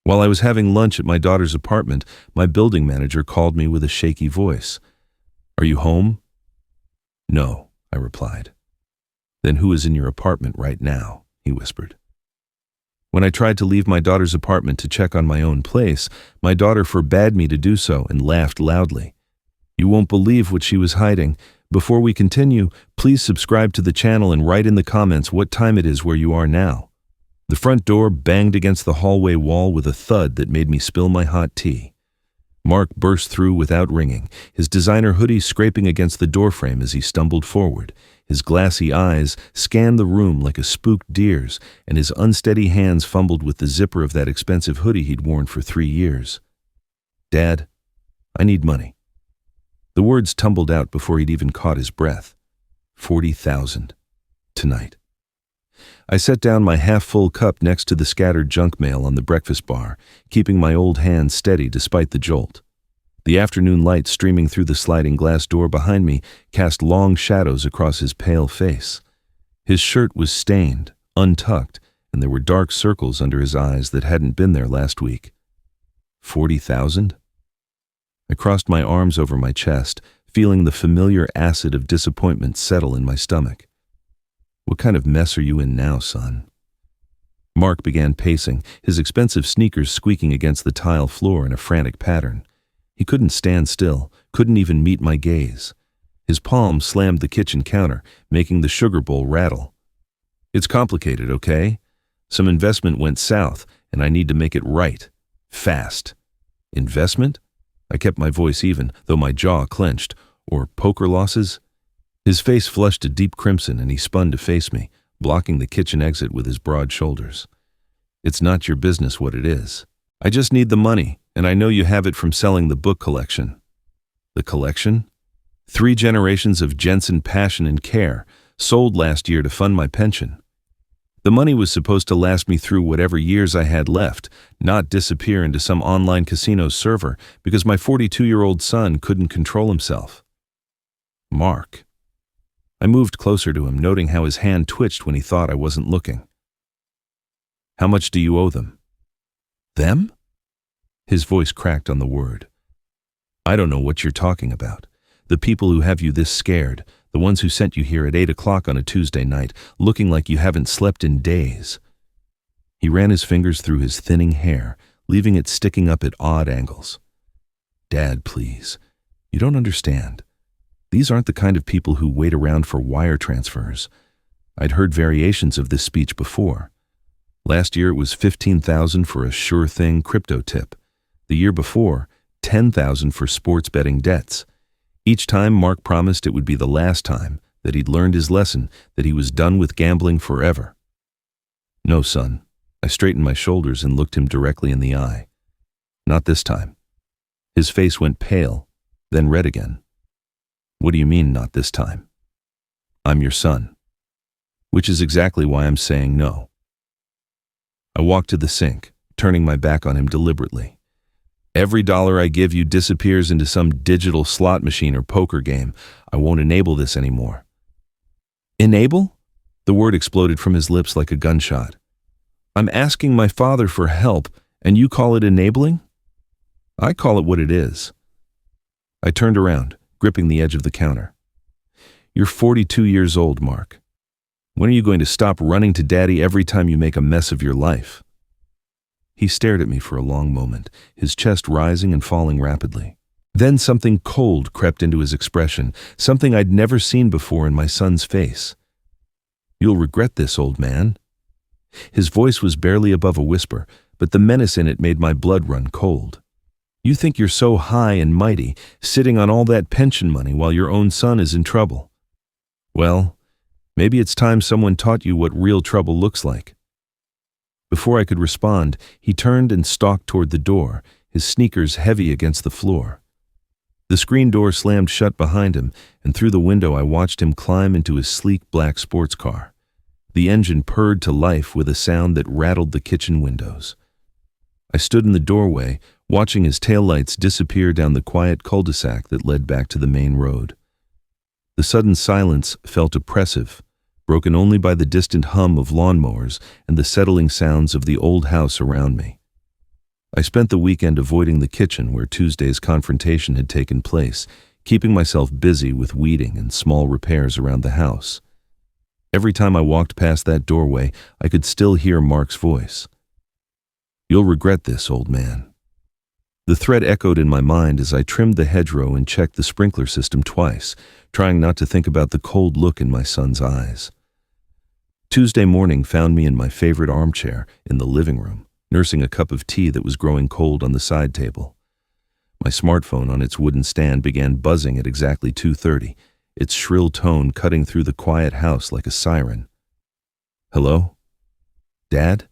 While I was having lunch at my daughter's apartment, my building manager called me with a shaky voice. "Are you home?" "No," I replied. "Then who is in your apartment right now?" he whispered. When I tried to leave my daughter's apartment to check on my own place, my daughter forbade me to do so and laughed loudly. You won't believe what she was hiding. Before we continue, please subscribe to the channel and write in the comments what time it is where you are now. The front door banged against the hallway wall with a thud that made me spill my hot tea. Mark burst through without ringing, his designer hoodie scraping against the doorframe as he stumbled forward. His glassy eyes scanned the room like a spooked deer's, and his unsteady hands fumbled with the zipper of that expensive hoodie he'd worn for 3 years. "Dad, I need money." The words tumbled out before he'd even caught his breath. 40,000. Tonight. I set down my half-full cup next to the scattered junk mail on the breakfast bar, keeping my old hand steady despite the jolt. The afternoon light streaming through the sliding glass door behind me cast long shadows across his pale face. His shirt was stained, untucked, and there were dark circles under his eyes that hadn't been there last week. 40,000? I crossed my arms over my chest, feeling the familiar acid of disappointment settle in my stomach. "What kind of mess are you in now, son?" Mark began pacing, his expensive sneakers squeaking against the tile floor in a frantic pattern. He couldn't stand still, couldn't even meet my gaze. His palm slammed the kitchen counter, making the sugar bowl rattle. "It's complicated, okay? Some investment went south, and I need to make it right. Fast." "Investment?" I kept my voice even, though my jaw clenched. "Or poker losses?" His face flushed a deep crimson, and he spun to face me, blocking the kitchen exit with his broad shoulders. "It's not your business what it is. I just need the money, and I know you have it from selling the book collection." "The collection?" 3 generations of Jensen passion and care, sold last year to fund my pension. The money was supposed to last me through whatever years I had left, not disappear into some online casino server because my 42-year-old son couldn't control himself. "Mark." I moved closer to him, noting how his hand twitched when he thought I wasn't looking. "How much do you owe them?" "Them?" His voice cracked on the word. "I don't know what you're talking about. The people who have you this scared, the ones who sent you here at 8 o'clock on a Tuesday night, looking like you haven't slept in days." He ran his fingers through his thinning hair, leaving it sticking up at odd angles. "Dad, please. You don't understand. These aren't the kind of people who wait around for wire transfers." I'd heard variations of this speech before. Last year it was 15,000 for a sure thing crypto tip. The year before, 10,000 for sports betting debts. Each time Mark promised it would be the last time, that he'd learned his lesson, that he was done with gambling forever. "No, son." I straightened my shoulders and looked him directly in the eye. "Not this time." His face went pale, then red again. "What do you mean, not this time?" "I'm your son." Which is exactly why I'm saying no. I walked to the sink, turning my back on him deliberately. "Every dollar I give you disappears into some digital slot machine or poker game. I won't enable this anymore." "Enable?" The word exploded from his lips like a gunshot. "I'm asking my father for help, and you call it enabling?" "I call it what it is." I turned around, gripping the edge of the counter. "You're 42 years old, Mark. When are you going to stop running to Daddy every time you make a mess of your life?" He stared at me for a long moment, his chest rising and falling rapidly. Then something cold crept into his expression, something I'd never seen before in my son's face. "You'll regret this, old man." His voice was barely above a whisper, but the menace in it made my blood run cold. "You think you're so high and mighty, sitting on all that pension money while your own son is in trouble. Well, maybe it's time someone taught you what real trouble looks like." Before I could respond, he turned and stalked toward the door, his sneakers heavy against the floor. The screen door slammed shut behind him, and through the window I watched him climb into his sleek black sports car. The engine purred to life with a sound that rattled the kitchen windows. I stood in the doorway, watching his taillights disappear down the quiet cul-de-sac that led back to the main road. The sudden silence felt oppressive, broken only by the distant hum of lawnmowers and the settling sounds of the old house around me. I spent the weekend avoiding the kitchen where Tuesday's confrontation had taken place, keeping myself busy with weeding and small repairs around the house. Every time I walked past that doorway, I could still hear Mark's voice. "You'll regret this, old man." The threat echoed in my mind as I trimmed the hedgerow and checked the sprinkler system twice, trying not to think about the cold look in my son's eyes. Tuesday morning found me in my favorite armchair in the living room, nursing a cup of tea that was growing cold on the side table. My smartphone on its wooden stand began buzzing at exactly 2:30, its shrill tone cutting through the quiet house like a siren. "Hello? Dad?"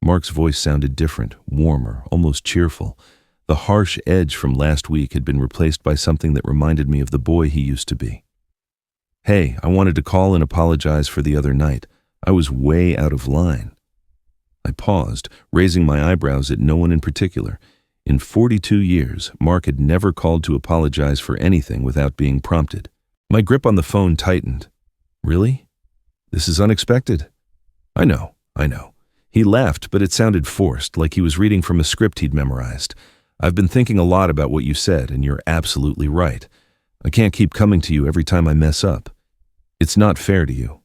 Mark's voice sounded different, warmer, almost cheerful. The harsh edge from last week had been replaced by something that reminded me of the boy he used to be. "Hey, I wanted to call and apologize for the other night. I was way out of line." I paused, raising my eyebrows at no one in particular. In 42 years, Mark had never called to apologize for anything without being prompted. My grip on the phone tightened. "Really? This is unexpected." I know. He laughed, but it sounded forced, like he was reading from a script he'd memorized. "I've been thinking a lot about what you said, and you're absolutely right. I can't keep coming to you every time I mess up. It's not fair to you."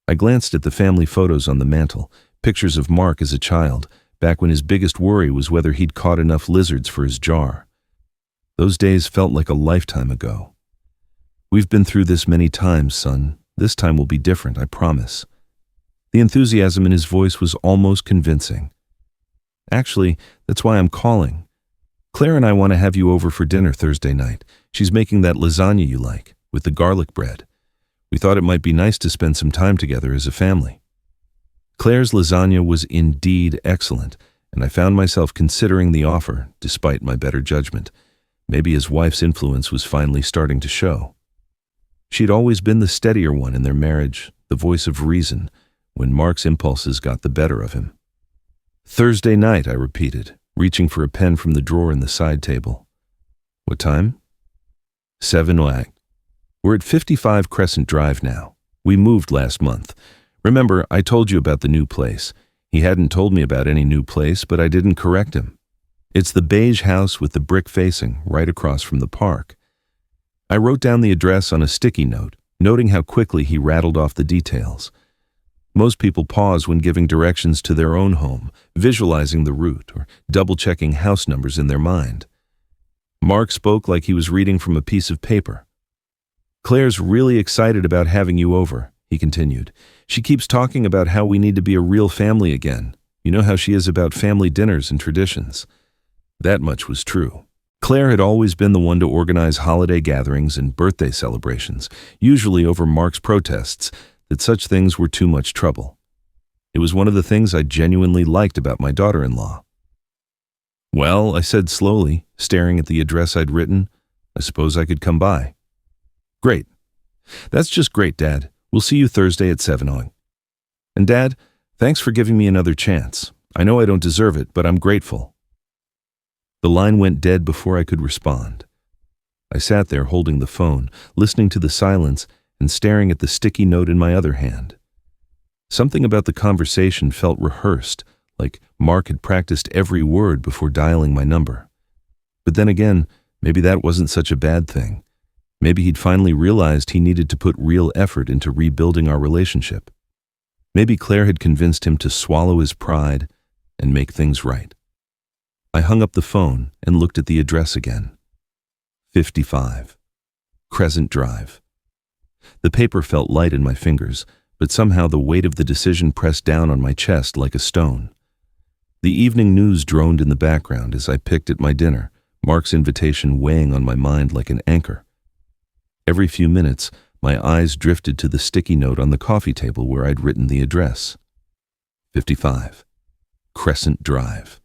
I glanced at the family photos on the mantel, pictures of Mark as a child, back when his biggest worry was whether he'd caught enough lizards for his jar. Those days felt like a lifetime ago. "We've been through this many times, son. This time will be different, I promise." The enthusiasm in his voice was almost convincing. "Actually, that's why I'm calling. Claire and I want to have you over for dinner Thursday night. She's making that lasagna you like, with the garlic bread. We thought it might be nice to spend some time together as a family." Claire's lasagna was indeed excellent, and I found myself considering the offer, despite my better judgment. Maybe his wife's influence was finally starting to show. She'd always been the steadier one in their marriage, the voice of reason, when Mark's impulses got the better of him. "Thursday night," I repeated, reaching for a pen from the drawer in the side table. "What time?" 7 o'clock. We're at 55 Crescent Drive now. We moved last month. Remember, I told you about the new place. He hadn't told me about any new place, but I didn't correct him. It's the beige house with the brick facing, right across from the park. I wrote down the address on a sticky note, noting how quickly he rattled off the details. Most people pause when giving directions to their own home, visualizing the route or double-checking house numbers in their mind. Mark spoke like he was reading from a piece of paper. "Claire's really excited about having you over," he continued. "She keeps talking about how we need to be a real family again. You know how she is about family dinners and traditions." That much was true. Claire had always been the one to organize holiday gatherings and birthday celebrations, usually over Mark's protests that such things were too much trouble. It was one of the things I genuinely liked about my daughter-in-law. "Well," I said slowly, staring at the address I'd written, "I suppose I could come by." "Great. That's just great, Dad. We'll see you Thursday at 7 o'clock. And Dad, thanks for giving me another chance. I know I don't deserve it, but I'm grateful." The line went dead before I could respond. I sat there holding the phone, listening to the silence and staring at the sticky note in my other hand. Something about the conversation felt rehearsed, like Mark had practiced every word before dialing my number. But then again, maybe that wasn't such a bad thing. Maybe he'd finally realized he needed to put real effort into rebuilding our relationship. Maybe Claire had convinced him to swallow his pride and make things right. I hung up the phone and looked at the address again. 55 Crescent Drive. The paper felt light in my fingers, but somehow the weight of the decision pressed down on my chest like a stone. The evening news droned in the background as I picked at my dinner, Mark's invitation weighing on my mind like an anchor. Every few minutes, my eyes drifted to the sticky note on the coffee table where I'd written the address. 55 Crescent Drive.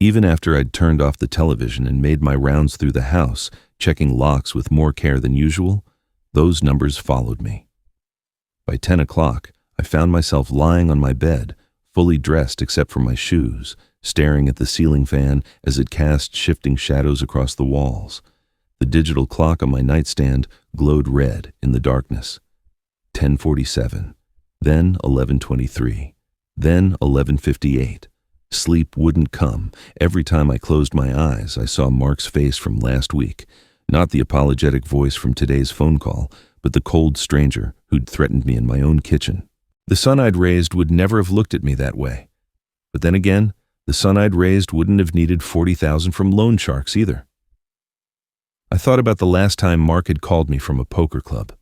Even after I'd turned off the television and made my rounds through the house, checking locks with more care than usual, those numbers followed me. By 10 o'clock, I found myself lying on my bed, fully dressed except for my shoes, staring at the ceiling fan as it cast shifting shadows across the walls. The digital clock on my nightstand glowed red in the darkness. 10:47, then 11:23, then 11:58. Sleep wouldn't come. Every time I closed my eyes, I saw Mark's face from last week. Not the apologetic voice from today's phone call, but the cold stranger who'd threatened me in my own kitchen. The son I'd raised would never have looked at me that way. But then again, the son I'd raised wouldn't have needed $40,000 from loan sharks either. I thought about the last time Mark had called me from a poker club.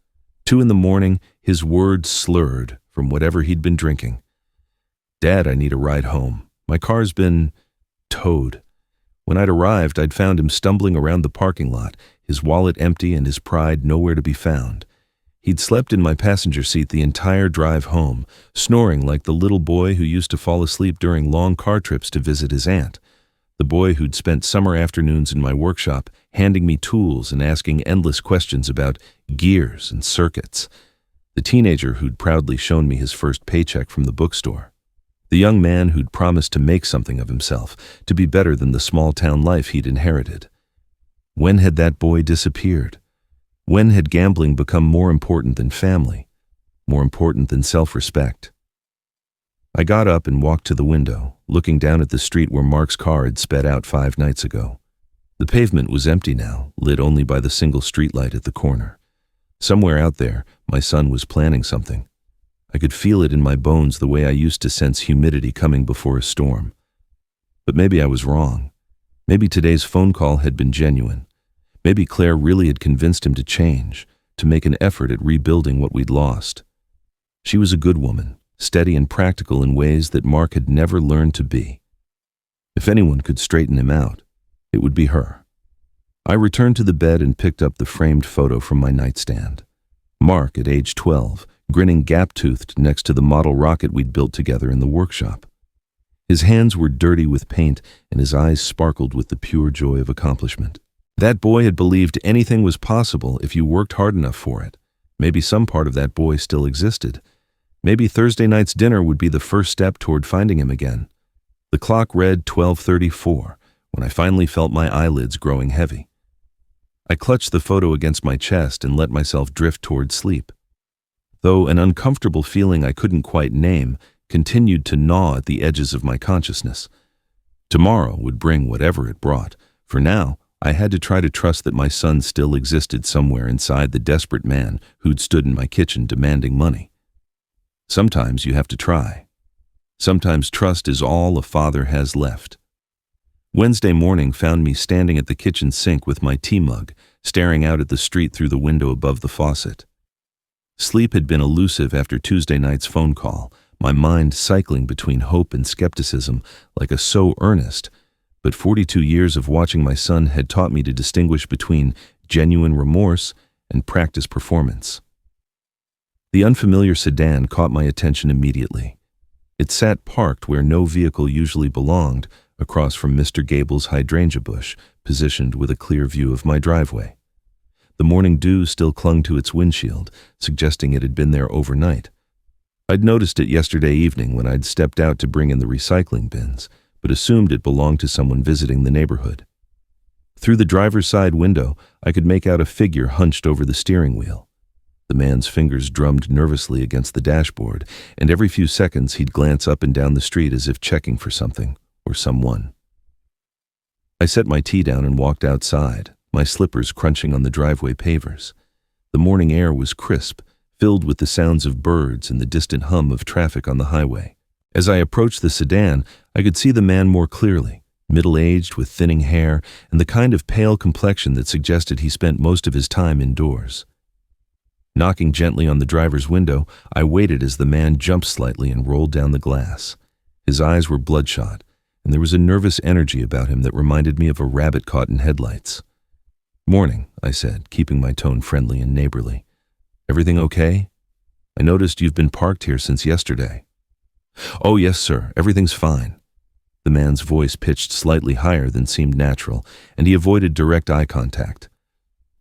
2 a.m, his words slurred from whatever he'd been drinking. "Dad, I need a ride home. My car's been towed." When I'd arrived, I'd found him stumbling around the parking lot, his wallet empty and his pride nowhere to be found. He'd slept in my passenger seat the entire drive home, snoring like the little boy who used to fall asleep during long car trips to visit his aunt. The boy who'd spent summer afternoons in my workshop, handing me tools and asking endless questions about gears and circuits. The teenager who'd proudly shown me his first paycheck from the bookstore. The young man who'd promised to make something of himself, to be better than the small-town life he'd inherited. When had that boy disappeared? When had gambling become more important than family, more important than self-respect? I got up and walked to the window, looking down at the street where Mark's car had sped out 5 nights ago. The pavement was empty now, lit only by the single streetlight at the corner. Somewhere out there, my son was planning something. I could feel it in my bones the way I used to sense humidity coming before a storm. But maybe I was wrong. Maybe today's phone call had been genuine. Maybe Claire really had convinced him to change, to make an effort at rebuilding what we'd lost. She was a good woman, steady and practical in ways that Mark had never learned to be. If anyone could straighten him out, it would be her. I returned to the bed and picked up the framed photo from my nightstand. Mark, at age 12, grinning gap-toothed next to the model rocket we'd built together in the workshop. His hands were dirty with paint and his eyes sparkled with the pure joy of accomplishment. That boy had believed anything was possible if you worked hard enough for it. Maybe some part of that boy still existed. Maybe Thursday night's dinner would be the first step toward finding him again. The clock read 12:34 when I finally felt my eyelids growing heavy. I clutched the photo against my chest and let myself drift toward sleep. Though an uncomfortable feeling I couldn't quite name continued to gnaw at the edges of my consciousness. Tomorrow would bring whatever it brought. For now, I had to try to trust that my son still existed somewhere inside the desperate man who'd stood in my kitchen demanding money. Sometimes you have to try. Sometimes trust is all a father has left. Wednesday morning found me standing at the kitchen sink with my tea mug, staring out at the street through the window above the faucet. Sleep had been elusive after Tuesday night's phone call, my mind cycling between hope and skepticism like a so earnest, but 42 years of watching my son had taught me to distinguish between genuine remorse and practice performance. The unfamiliar sedan caught my attention immediately. It sat parked where no vehicle usually belonged, across from Mr. Gable's hydrangea bush, positioned with a clear view of my driveway. The morning dew still clung to its windshield, suggesting it had been there overnight. I'd noticed it yesterday evening when I'd stepped out to bring in the recycling bins, but assumed it belonged to someone visiting the neighborhood. Through the driver's side window, I could make out a figure hunched over the steering wheel. The man's fingers drummed nervously against the dashboard, and every few seconds he'd glance up and down the street as if checking for something or someone. I set my tea down and walked outside, my slippers crunching on the driveway pavers. The morning air was crisp, filled with the sounds of birds and the distant hum of traffic on the highway. As I approached the sedan, I could see the man more clearly, middle-aged with thinning hair and the kind of pale complexion that suggested he spent most of his time indoors. Knocking gently on the driver's window, I waited as the man jumped slightly and rolled down the glass. His eyes were bloodshot, and there was a nervous energy about him that reminded me of a rabbit caught in headlights. "Morning," I said, keeping my tone friendly and neighborly. "Everything okay? I noticed you've been parked here since yesterday." "Oh, yes, sir. Everything's fine." The man's voice pitched slightly higher than seemed natural, and he avoided direct eye contact.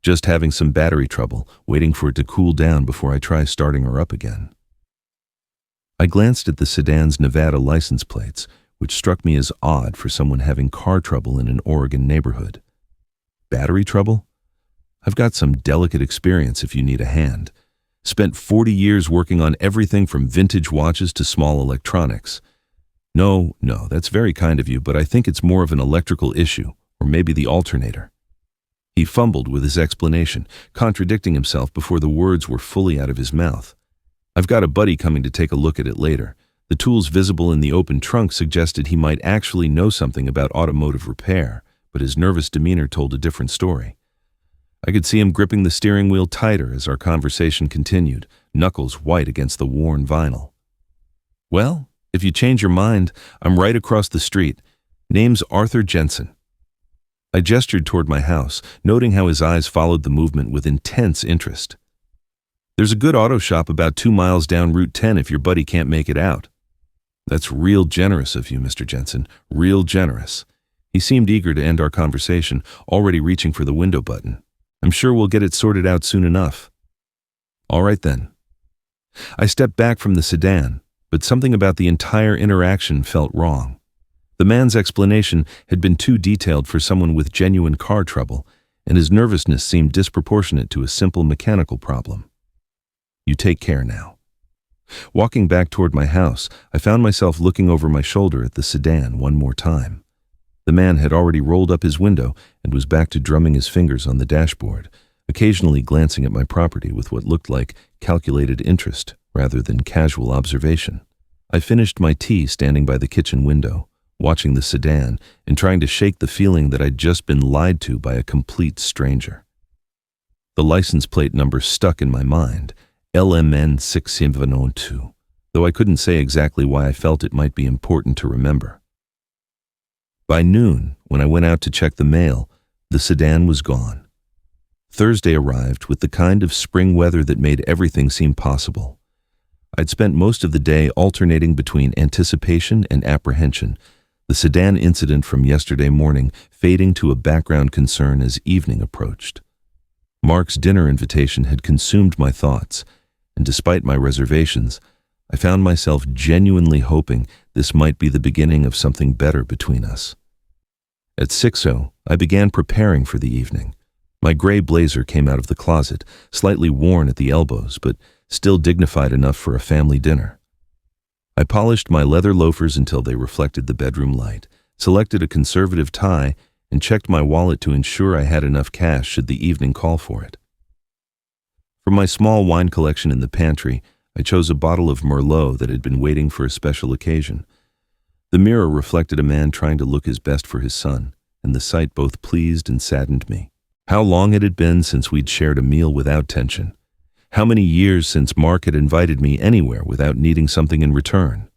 "Just having some battery trouble, waiting for it to cool down before I try starting her up again." I glanced at the sedan's Nevada license plates, which struck me as odd for someone having car trouble in an Oregon neighborhood. Battery trouble? I've got some delicate experience if you need a hand. Spent 40 years working on everything from vintage watches to small electronics. No, that's very kind of you, but I think it's more of an electrical issue, or maybe the alternator. He fumbled with his explanation, contradicting himself before the words were fully out of his mouth. I've got a buddy coming to take a look at it later. The tools visible in the open trunk suggested he might actually know something about automotive repair, but his nervous demeanor told a different story. I could see him gripping the steering wheel tighter as our conversation continued, knuckles white against the worn vinyl. Well, if you change your mind, I'm right across the street. Name's Arthur Jensen. I gestured toward my house, noting how his eyes followed the movement with intense interest. There's a good auto shop about 2 miles down Route 10 if your buddy can't make it out. That's real generous of you, Mr. Jensen, real generous. He seemed eager to end our conversation, already reaching for the window button. I'm sure we'll get it sorted out soon enough. All right then. I stepped back from the sedan, but something about the entire interaction felt wrong. The man's explanation had been too detailed for someone with genuine car trouble, and his nervousness seemed disproportionate to a simple mechanical problem. You take care now. Walking back toward my house, I found myself looking over my shoulder at the sedan one more time. The man had already rolled up his window and was back to drumming his fingers on the dashboard, occasionally glancing at my property with what looked like calculated interest rather than casual observation. I finished my tea standing by the kitchen window, watching the sedan and trying to shake the feeling that I'd just been lied to by a complete stranger. The license plate number stuck in my mind, LMN 6702, though I couldn't say exactly why I felt it might be important to remember. By noon, when I went out to check the mail, the sedan was gone. Thursday arrived with the kind of spring weather that made everything seem possible. I'd spent most of the day alternating between anticipation and apprehension, the sedan incident from yesterday morning fading to a background concern as evening approached. Mark's dinner invitation had consumed my thoughts, and despite my reservations, I found myself genuinely hoping this might be the beginning of something better between us. At 6:00, I began preparing for the evening. My gray blazer came out of the closet, slightly worn at the elbows, but still dignified enough for a family dinner. I polished my leather loafers until they reflected the bedroom light, selected a conservative tie, and checked my wallet to ensure I had enough cash should the evening call for it. From my small wine collection in the pantry, I chose a bottle of Merlot that had been waiting for a special occasion. The mirror reflected a man trying to look his best for his son, and the sight both pleased and saddened me. How long it had been since we'd shared a meal without tension. How many years since Mark had invited me anywhere without needing something in return.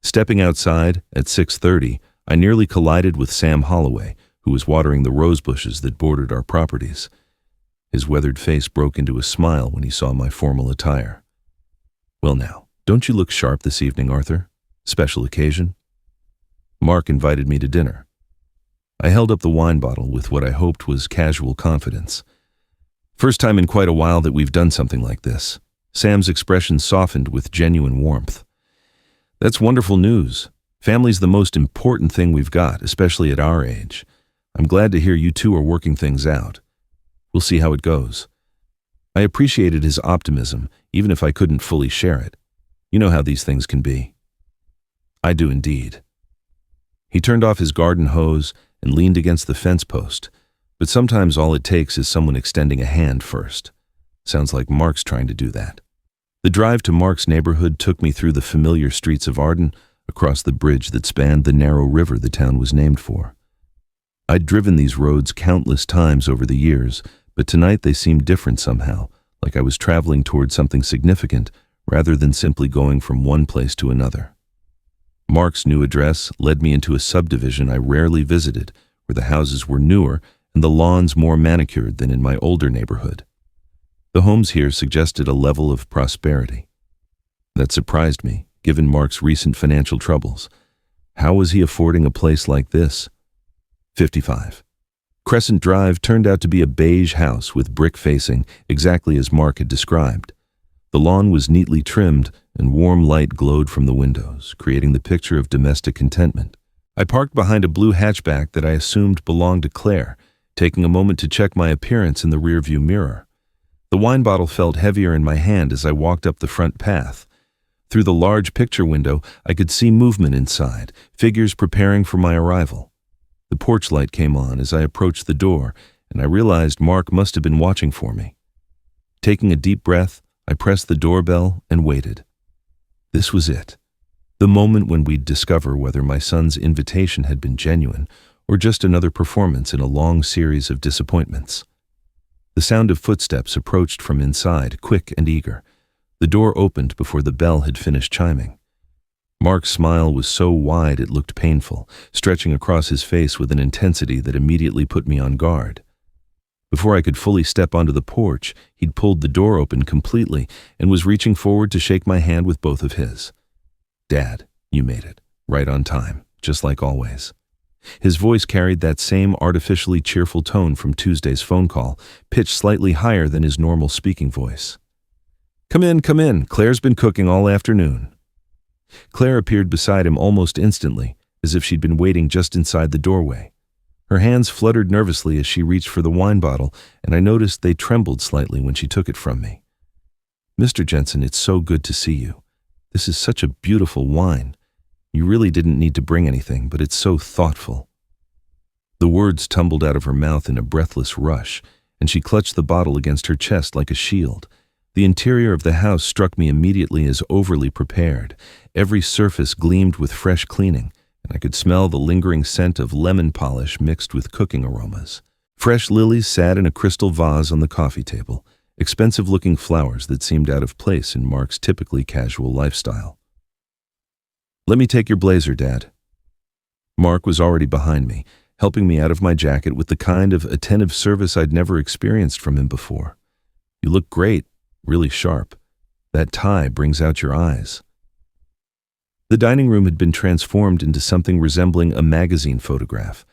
Stepping outside at 6:30, I nearly collided with Sam Holloway, who was watering the rose bushes that bordered our properties. His weathered face broke into a smile when he saw my formal attire. Well now, don't you look sharp this evening, Arthur? Special occasion? Mark invited me to dinner. I held up the wine bottle with what I hoped was casual confidence. First time in quite a while that we've done something like this. Sam's expression softened with genuine warmth. That's wonderful news. Family's the most important thing we've got, especially at our age. I'm glad to hear you two are working things out. We'll see how it goes. I appreciated his optimism, even if I couldn't fully share it. You know how these things can be. I do indeed. He turned off his garden hose and leaned against the fence post, but sometimes all it takes is someone extending a hand first. Sounds like Mark's trying to do that. The drive to Mark's neighborhood took me through the familiar streets of Arden, across the bridge that spanned the narrow river the town was named for. I'd driven these roads countless times over the years, but tonight they seemed different somehow, like I was traveling toward something significant rather than simply going from one place to another. Mark's new address led me into a subdivision I rarely visited, where the houses were newer and the lawns more manicured than in my older neighborhood. The homes here suggested a level of prosperity. That surprised me, given Mark's recent financial troubles. How was he affording a place like this? 55. Crescent Drive turned out to be a beige house with brick facing, exactly as Mark had described. The lawn was neatly trimmed, and warm light glowed from the windows, creating the picture of domestic contentment. I parked behind a blue hatchback that I assumed belonged to Claire, taking a moment to check my appearance in the rearview mirror. The wine bottle felt heavier in my hand as I walked up the front path. Through the large picture window, I could see movement inside, figures preparing for my arrival. The porch light came on as I approached the door, and I realized Mark must have been watching for me. Taking a deep breath, I pressed the doorbell and waited. This was it. The moment when we'd discover whether my son's invitation had been genuine or just another performance in a long series of disappointments. The sound of footsteps approached from inside, quick and eager. The door opened before the bell had finished chiming. Mark's smile was so wide it looked painful, stretching across his face with an intensity that immediately put me on guard. Before I could fully step onto the porch, he'd pulled the door open completely and was reaching forward to shake my hand with both of his. "Dad, you made it. Right on time, just like always." His voice carried that same artificially cheerful tone from Tuesday's phone call, pitched slightly higher than his normal speaking voice. Come in. Claire's been cooking all afternoon." Claire appeared beside him almost instantly, as if she'd been waiting just inside the doorway. Her hands fluttered nervously as she reached for the wine bottle, and I noticed they trembled slightly when she took it from me. "Mr. Jensen, it's so good to see you. This is such a beautiful wine. You really didn't need to bring anything, but it's so thoughtful." The words tumbled out of her mouth in a breathless rush, and she clutched the bottle against her chest like a shield. The interior of the house struck me immediately as overly prepared. Every surface gleamed with fresh cleaning, and I could smell the lingering scent of lemon polish mixed with cooking aromas. Fresh lilies sat in a crystal vase on the coffee table, expensive-looking flowers that seemed out of place in Mark's typically casual lifestyle. "Let me take your blazer, Dad." Mark was already behind me, helping me out of my jacket with the kind of attentive service I'd never experienced from him before. "You look great, really sharp. That tie brings out your eyes." The dining room had been transformed into something resembling a magazine photograph.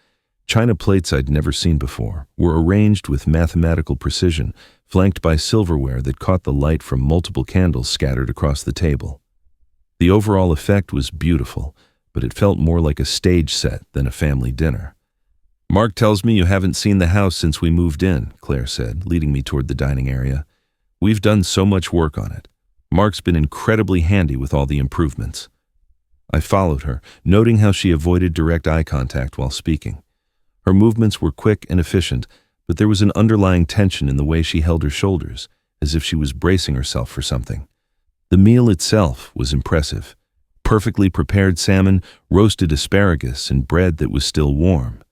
China plates I'd never seen before were arranged with mathematical precision, flanked by silverware that caught the light from multiple candles scattered across the table. The overall effect was beautiful, but it felt more like a stage set than a family dinner. "Mark tells me you haven't seen the house since we moved in," Claire said, leading me toward the dining area. "We've done so much work on it. Mark's been incredibly handy with all the improvements." I followed her, noting how she avoided direct eye contact while speaking. Her movements were quick and efficient, but there was an underlying tension in the way she held her shoulders, as if she was bracing herself for something. The meal itself was impressive. Perfectly prepared salmon, roasted asparagus, and bread that was still warm.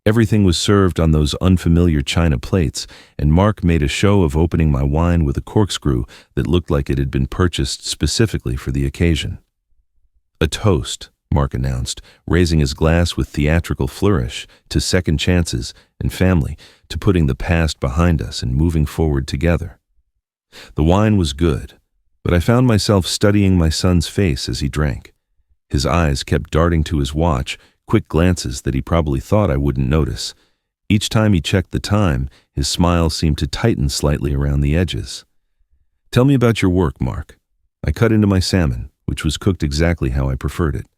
Everything was served on those unfamiliar china plates, and Mark made a show of opening my wine with a corkscrew that looked like it had been purchased specifically for the occasion. "A toast," Mark announced, raising his glass with theatrical flourish to second chances and family, to putting the past behind us and moving forward together. The wine was good, but I found myself studying my son's face as he drank. His eyes kept darting to his watch, quick glances that he probably thought I wouldn't notice. Each time he checked the time, his smile seemed to tighten slightly around the edges. "Tell me about your work, Mark." I cut into my salmon, which was cooked exactly how I preferred it.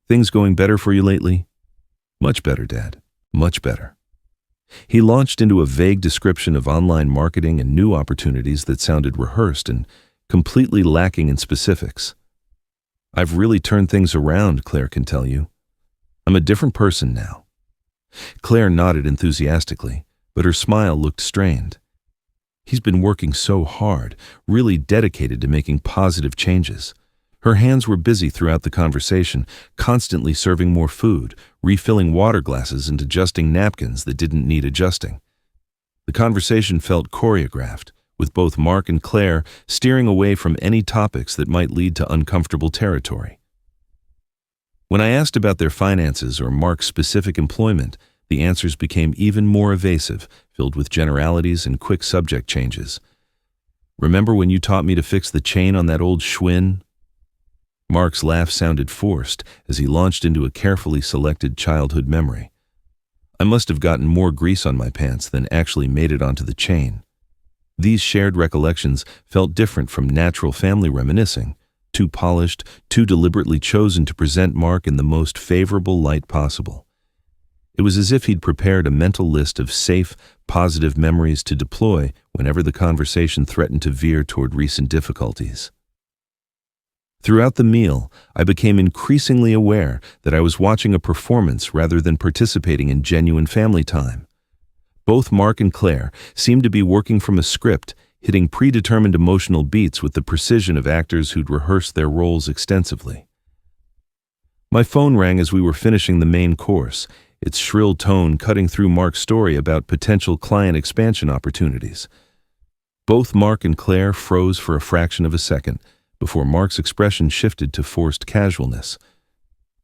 "Things going better for you lately?" "Much better, Dad. Much better." He launched into a vague description of online marketing and new opportunities that sounded rehearsed and completely lacking in specifics. "I've really turned things around," Claire can tell you. "I'm a different person now." Claire nodded enthusiastically, but her smile looked strained. "He's been working so hard, really dedicated to making positive changes." Her hands were busy throughout the conversation, constantly serving more food, refilling water glasses and adjusting napkins that didn't need adjusting. The conversation felt choreographed, with both Mark and Claire steering away from any topics that might lead to uncomfortable territory. When I asked about their finances or Mark's specific employment, the answers became even more evasive, filled with generalities and quick subject changes. "Remember when you taught me to fix the chain on that old Schwinn?" Mark's laugh sounded forced as he launched into a carefully selected childhood memory. I must have gotten more grease on my pants than actually made it onto the chain. These shared recollections felt different from natural family reminiscing, too polished, too deliberately chosen to present Mark in the most favorable light possible. It was as if he'd prepared a mental list of safe, positive memories to deploy whenever the conversation threatened to veer toward recent difficulties. Throughout the meal, I became increasingly aware that I was watching a performance rather than participating in genuine family time. Both Mark and Claire seemed to be working from a script, hitting predetermined emotional beats with the precision of actors who'd rehearsed their roles extensively. My phone rang as we were finishing the main course, its shrill tone cutting through Mark's story about potential client expansion opportunities. Both Mark and Claire froze for a fraction of a second before Mark's expression shifted to forced casualness.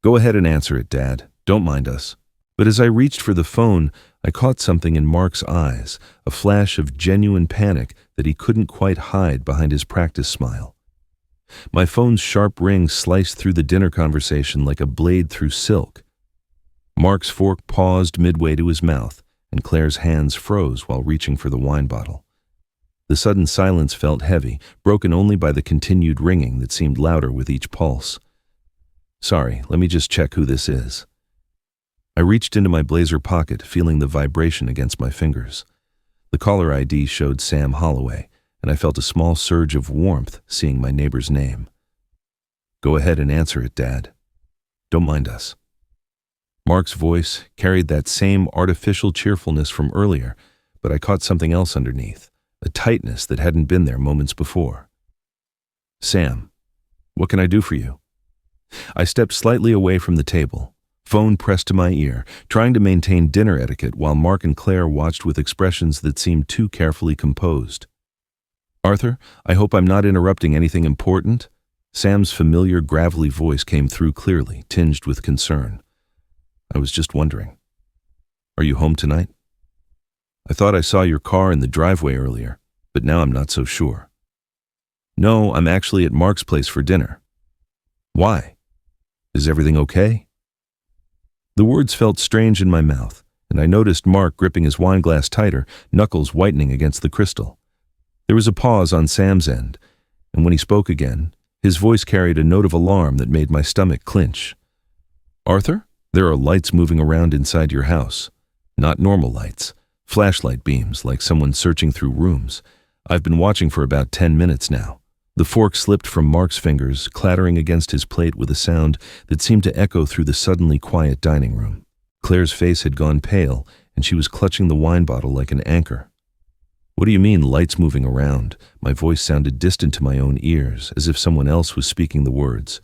"Go ahead and answer it, Dad. Don't mind us." But as I reached for the phone, I caught something in Mark's eyes, a flash of genuine panic that he couldn't quite hide behind his practice smile. My phone's sharp ring sliced through the dinner conversation like a blade through silk. Mark's fork paused midway to his mouth, and Claire's hands froze while reaching for the wine bottle. The sudden silence felt heavy, broken only by the continued ringing that seemed louder with each pulse. "Sorry, let me just check who this is." I reached into my blazer pocket, feeling the vibration against my fingers. The caller ID showed Sam Holloway, and I felt a small surge of warmth seeing my neighbor's name. "Go ahead and answer it, Dad. Don't mind us." Mark's voice carried that same artificial cheerfulness from earlier, but I caught something else underneath, a tightness that hadn't been there moments before. "Sam, what can I do for you?" I stepped slightly away from the table, phone pressed to my ear, trying to maintain dinner etiquette while Mark and Claire watched with expressions that seemed too carefully composed. "Arthur, I hope I'm not interrupting anything important?" Sam's familiar gravelly voice came through clearly, tinged with concern. "I was just wondering. Are you home tonight? I thought I saw your car in the driveway earlier, but now I'm not so sure." "No, I'm actually at Mark's place for dinner." "Why? Is everything okay?" The words felt strange in my mouth, and I noticed Mark gripping his wine glass tighter, knuckles whitening against the crystal. There was a pause on Sam's end, and when he spoke again, his voice carried a note of alarm that made my stomach clench. "Arthur, there are lights moving around inside your house. Not normal lights. Flashlight beams, like someone searching through rooms. I've been watching for about 10 minutes now." The fork slipped from Mark's fingers, clattering against his plate with a sound that seemed to echo through the suddenly quiet dining room. Claire's face had gone pale, and she was clutching the wine bottle like an anchor. "What do you mean, lights moving around?" My voice sounded distant to my own ears, as if someone else was speaking the words.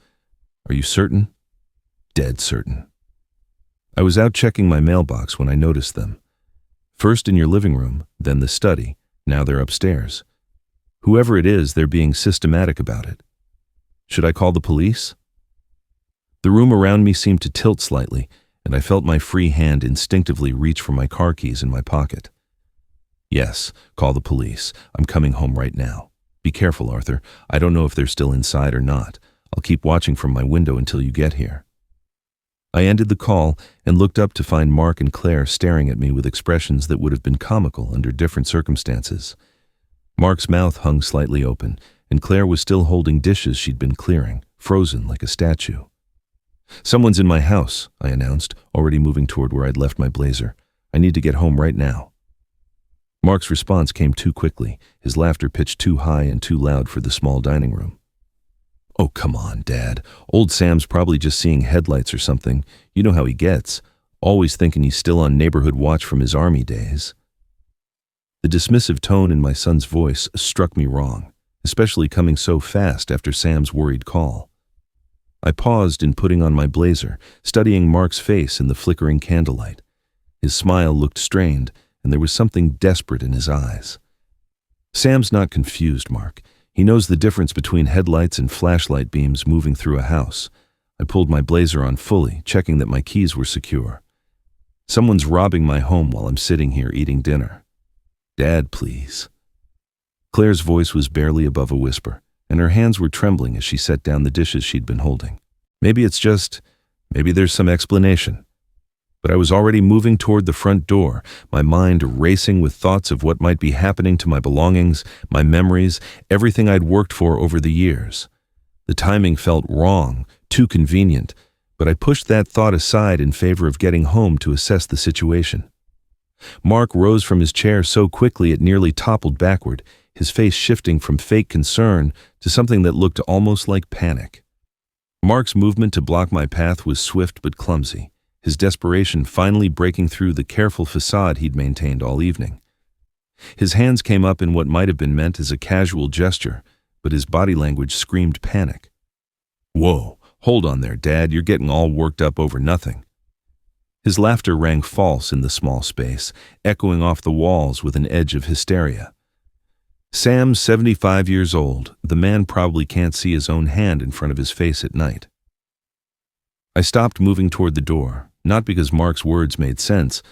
"Are you certain?" "Dead certain." I was out checking my mailbox when I noticed them. First in your living room, then the study. Now they're upstairs. Whoever it is, they're being systematic about it. Should I call the police? The room around me seemed to tilt slightly, and I felt my free hand instinctively reach for my car keys in my pocket. "Yes, call the police. I'm coming home right now. Be careful, Arthur. I don't know if they're still inside or not. I'll keep watching from my window until you get here." I ended the call and looked up to find Mark and Claire staring at me with expressions that would have been comical under different circumstances. Mark's mouth hung slightly open, and Claire was still holding dishes she'd been clearing, frozen like a statue. "Someone's in my house," I announced, already moving toward where I'd left my blazer. "I need to get home right now." Mark's response came too quickly, his laughter pitched too high and too loud for the small dining room. "Oh, come on, Dad. Old Sam's probably just seeing headlights or something. You know how he gets. Always thinking he's still on neighborhood watch from his army days." The dismissive tone in my son's voice struck me wrong, especially coming so fast after Sam's worried call. I paused in putting on my blazer, studying Mark's face in the flickering candlelight. His smile looked strained, and there was something desperate in his eyes. "Sam's not confused, Mark. He knows the difference between headlights and flashlight beams moving through a house." I pulled my blazer on fully, checking that my keys were secure. "Someone's robbing my home while I'm sitting here eating dinner. Dad, please." Claire's voice was barely above a whisper, and her hands were trembling as she set down the dishes she'd been holding. Maybe there's some explanation. But I was already moving toward the front door, my mind racing with thoughts of what might be happening to my belongings, my memories, everything I'd worked for over the years. The timing felt wrong, too convenient, but I pushed that thought aside in favor of getting home to assess the situation. Mark rose from his chair so quickly it nearly toppled backward, his face shifting from fake concern to something that looked almost like panic. Mark's movement to block my path was swift but clumsy, his desperation finally breaking through the careful facade he'd maintained all evening. His hands came up in what might have been meant as a casual gesture, but his body language screamed panic. "Whoa, hold on there, Dad, you're getting all worked up over nothing." His laughter rang false in the small space, echoing off the walls with an edge of hysteria. Sam's 75 years old. The man probably can't see his own hand in front of his face at night. I stopped moving toward the door, not because Mark's words made sense,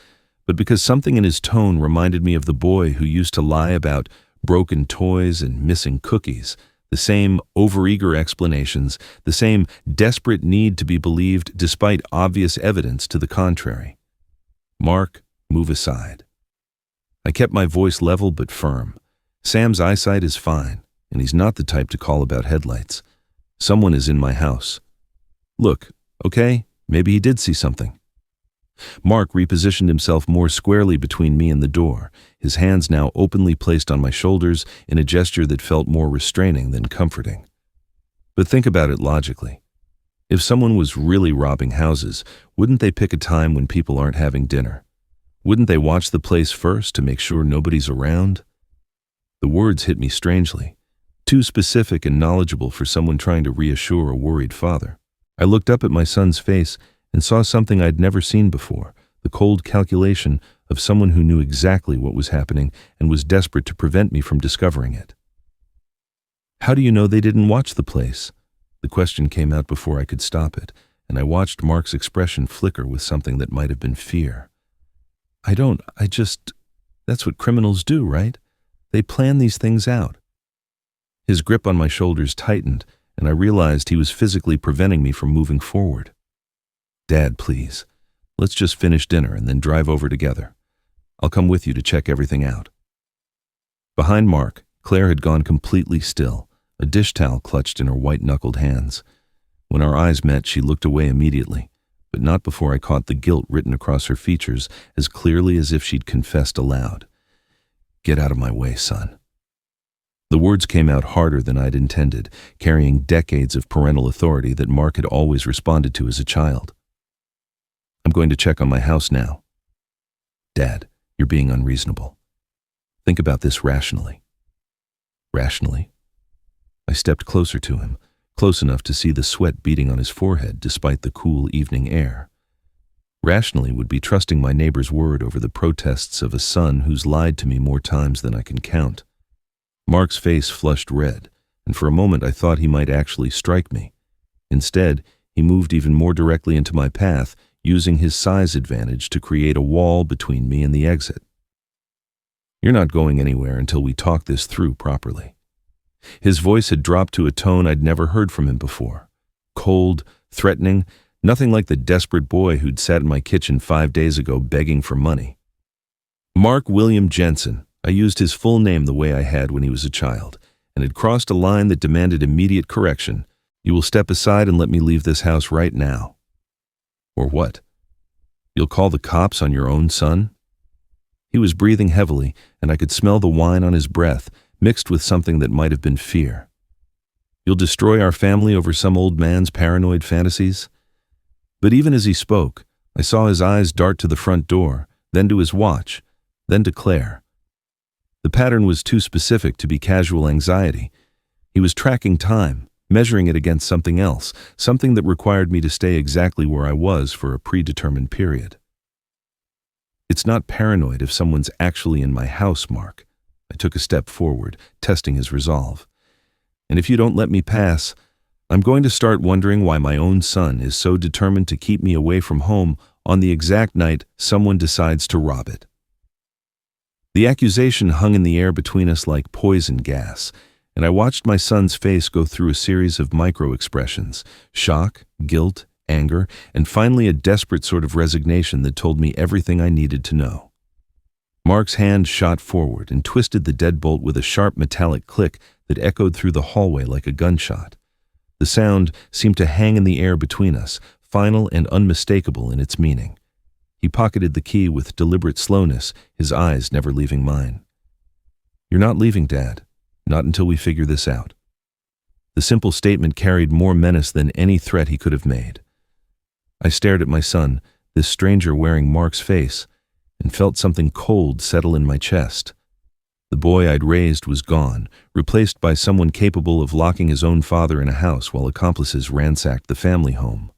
but because something in his tone reminded me of the boy who used to lie about broken toys and missing cookies, the same overeager explanations, the same desperate need to be believed despite obvious evidence to the contrary. "Mark, move aside." I kept my voice level but firm. Sam's eyesight is fine, and he's not the type to call about headlights. Someone is in my house. Look, okay, maybe he did see something. Mark repositioned himself more squarely between me and the door, his hands now openly placed on my shoulders in a gesture that felt more restraining than comforting. But think about it logically. If someone was really robbing houses, wouldn't they pick a time when people aren't having dinner? Wouldn't they watch the place first to make sure nobody's around? The words hit me strangely, too specific and knowledgeable for someone trying to reassure a worried father. I looked up at my son's face and saw something I'd never seen before, the cold calculation of someone who knew exactly what was happening and was desperate to prevent me from discovering it. "How do you know they didn't watch the place?" The question came out before I could stop it, and I watched Mark's expression flicker with something that might have been fear. That's what criminals do, right? They plan these things out." His grip on my shoulders tightened, and I realized he was physically preventing me from moving forward. "Dad, please. Let's just finish dinner and then drive over together. I'll come with you to check everything out." Behind Mark, Claire had gone completely still, a dish towel clutched in her white-knuckled hands. When our eyes met, she looked away immediately, but not before I caught the guilt written across her features as clearly as if she'd confessed aloud. "Get out of my way, son." The words came out harder than I'd intended, carrying decades of parental authority that Mark had always responded to as a child. "I'm going to check on my house now." "Dad, you're being unreasonable. Think about this rationally." "Rationally?" I stepped closer to him, close enough to see the sweat beading on his forehead despite the cool evening air. Rationally would be trusting my neighbor's word over the protests of a son who's lied to me more times than I can count. Mark's face flushed red, and for a moment I thought he might actually strike me. Instead, he moved even more directly into my path, using his size advantage to create a wall between me and the exit. "You're not going anywhere until we talk this through properly." His voice had dropped to a tone I'd never heard from him before. Cold, threatening, nothing like the desperate boy who'd sat in my kitchen 5 days ago begging for money. Mark William Jensen. I used his full name the way I had when he was a child, and had crossed a line that demanded immediate correction. "You will step aside and let me leave this house right now." "Or what? You'll call the cops on your own son?" He was breathing heavily, and I could smell the wine on his breath, mixed with something that might have been fear. "You'll destroy our family over some old man's paranoid fantasies?" But even as he spoke, I saw his eyes dart to the front door, then to his watch, then to Claire. The pattern was too specific to be casual anxiety. He was tracking time, measuring it against something else, something that required me to stay exactly where I was for a predetermined period. "It's not paranoid if someone's actually in my house, Mark." I took a step forward, testing his resolve. "And if you don't let me pass, I'm going to start wondering why my own son is so determined to keep me away from home on the exact night someone decides to rob it." The accusation hung in the air between us like poison gas, and I watched my son's face go through a series of micro-expressions: shock, guilt, anger, and finally a desperate sort of resignation that told me everything I needed to know. Mark's hand shot forward and twisted the deadbolt with a sharp metallic click that echoed through the hallway like a gunshot. The sound seemed to hang in the air between us, final and unmistakable in its meaning. He pocketed the key with deliberate slowness, his eyes never leaving mine. "You're not leaving, Dad. Not until we figure this out." The simple statement carried more menace than any threat he could have made. I stared at my son, this stranger wearing Mark's face, and felt something cold settle in my chest. The boy I'd raised was gone, replaced by someone capable of locking his own father in a house while accomplices ransacked the family home.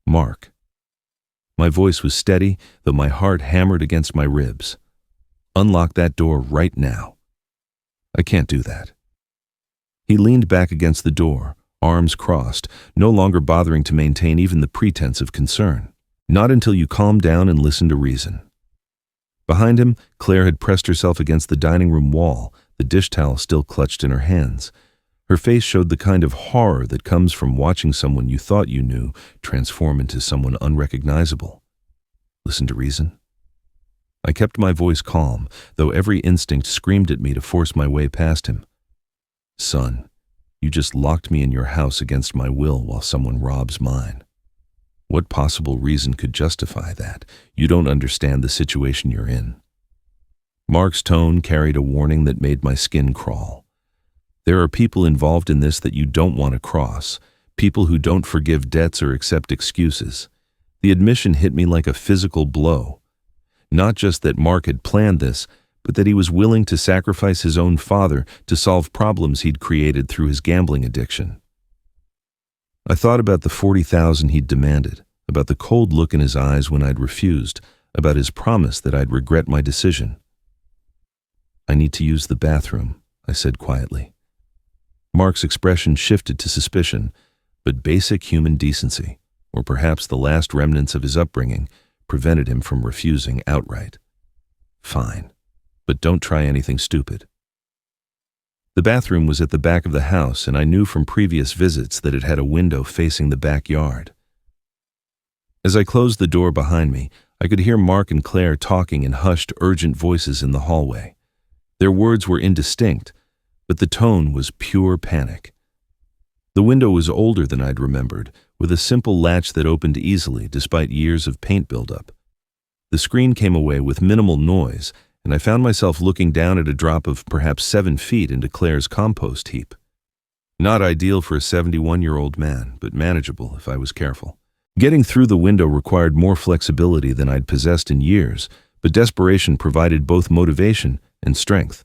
Mark. My voice was steady, though my heart hammered against my ribs. Unlock that door right now. I can't do that. He leaned back against the door, arms crossed, no longer bothering to maintain even the pretense of concern. Not until you calm down and listen to reason. Behind him, Claire had pressed herself against the dining room wall, the dish towel still clutched in her hands. Her face showed the kind of horror that comes from watching someone you thought you knew transform into someone unrecognizable. Listen to reason? I kept my voice calm, though every instinct screamed at me to force my way past him. Son, you just locked me in your house against my will while someone robs mine. What possible reason could justify that? You don't understand the situation you're in. Mark's tone carried a warning that made my skin crawl. There are people involved in this that you don't want to cross, people who don't forgive debts or accept excuses. The admission hit me like a physical blow. Not just that Mark had planned this, but that he was willing to sacrifice his own father to solve problems he'd created through his gambling addiction. I thought about the $40,000 he'd demanded, about the cold look in his eyes when I'd refused, about his promise that I'd regret my decision. I need to use the bathroom, I said quietly. Mark's expression shifted to suspicion, but basic human decency, or perhaps the last remnants of his upbringing, prevented him from refusing outright. Fine, but don't try anything stupid. The bathroom was at the back of the house, and I knew from previous visits that it had a window facing the backyard. As I closed the door behind me, I could hear Mark and Claire talking in hushed, urgent voices in the hallway. Their words were indistinct, but the tone was pure panic. The window was older than I'd remembered, with a simple latch that opened easily despite years of paint buildup. The screen came away with minimal noise, and I found myself looking down at a drop of perhaps 7 feet into Claire's compost heap. Not ideal for a 71-year-old man, but manageable if I was careful. Getting through the window required more flexibility than I'd possessed in years, but desperation provided both motivation and strength.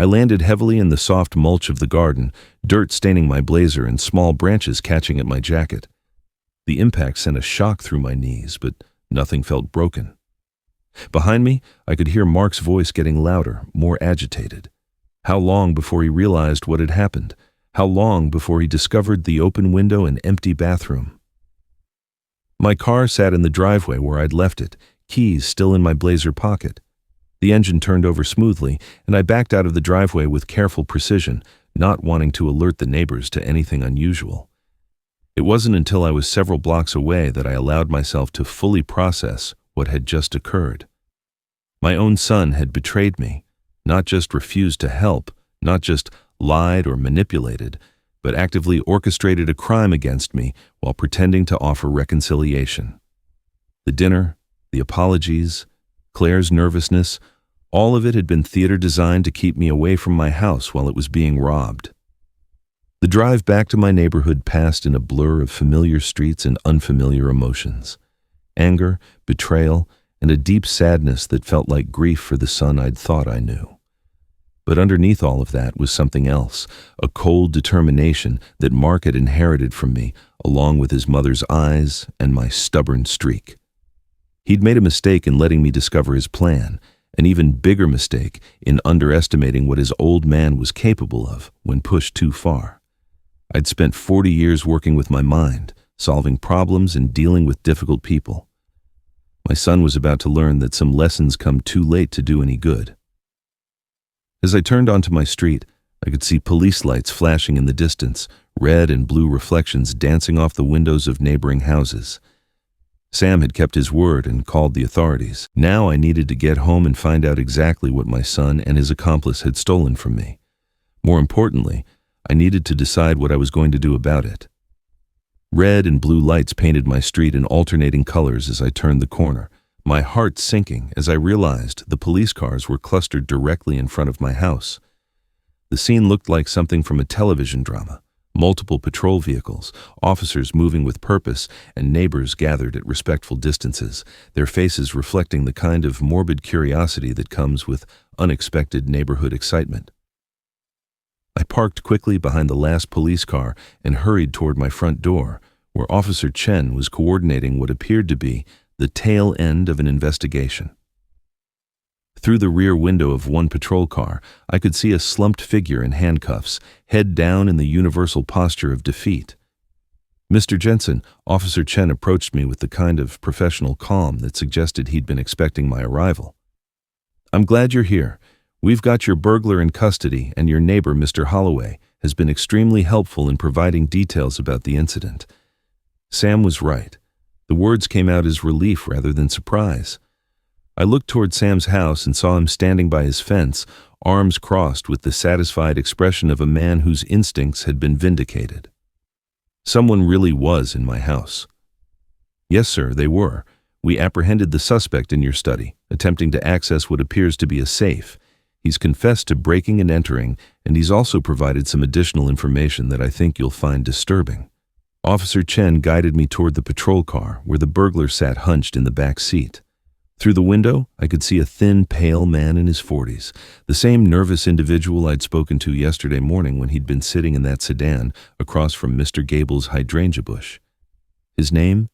I landed heavily in the soft mulch of the garden, dirt staining my blazer and small branches catching at my jacket. The impact sent a shock through my knees, but nothing felt broken. Behind me, I could hear Mark's voice getting louder, more agitated. How long before he realized what had happened? How long before he discovered the open window and empty bathroom? My car sat in the driveway where I'd left it, keys still in my blazer pocket. The engine turned over smoothly, and I backed out of the driveway with careful precision, not wanting to alert the neighbors to anything unusual. It wasn't until I was several blocks away that I allowed myself to fully process what had just occurred. My own son had betrayed me, not just refused to help, not just lied or manipulated, but actively orchestrated a crime against me while pretending to offer reconciliation. The dinner, the apologies, Claire's nervousness, all of it had been theater designed to keep me away from my house while it was being robbed. The drive back to my neighborhood passed in a blur of familiar streets and unfamiliar emotions. Anger, betrayal, and a deep sadness that felt like grief for the son I'd thought I knew. But underneath all of that was something else, a cold determination that Mark had inherited from me, along with his mother's eyes and my stubborn streak. He'd made a mistake in letting me discover his plan, an even bigger mistake in underestimating what his old man was capable of when pushed too far. I'd spent 40 years working with my mind, solving problems and dealing with difficult people. My son was about to learn that some lessons come too late to do any good. As I turned onto my street, I could see police lights flashing in the distance, red and blue reflections dancing off the windows of neighboring houses. Sam had kept his word and called the authorities. Now I needed to get home and find out exactly what my son and his accomplice had stolen from me. More importantly, I needed to decide what I was going to do about it. Red and blue lights painted my street in alternating colors as I turned the corner, my heart sinking as I realized the police cars were clustered directly in front of my house. The scene looked like something from a television drama. Multiple patrol vehicles, officers moving with purpose, and neighbors gathered at respectful distances, their faces reflecting the kind of morbid curiosity that comes with unexpected neighborhood excitement. I parked quickly behind the last police car and hurried toward my front door, where Officer Chen was coordinating what appeared to be the tail end of an investigation. Through the rear window of one patrol car, I could see a slumped figure in handcuffs, head down in the universal posture of defeat. "Mr. Jensen," Officer Chen approached me with the kind of professional calm that suggested he'd been expecting my arrival. "I'm glad you're here. We've got your burglar in custody, and your neighbor, Mr. Holloway, has been extremely helpful in providing details about the incident." Sam was right. The words came out as relief rather than surprise. I looked toward Sam's house and saw him standing by his fence, arms crossed with the satisfied expression of a man whose instincts had been vindicated. Someone really was in my house. "Yes, sir, they were. We apprehended the suspect in your study, attempting to access what appears to be a safe. He's confessed to breaking and entering, and he's also provided some additional information that I think you'll find disturbing." Officer Chen guided me toward the patrol car, where the burglar sat hunched in the back seat. Through the window, I could see a thin, pale man in his 40s, the same nervous individual I'd spoken to yesterday morning when he'd been sitting in that sedan across from Mr. Gable's hydrangea bush. His name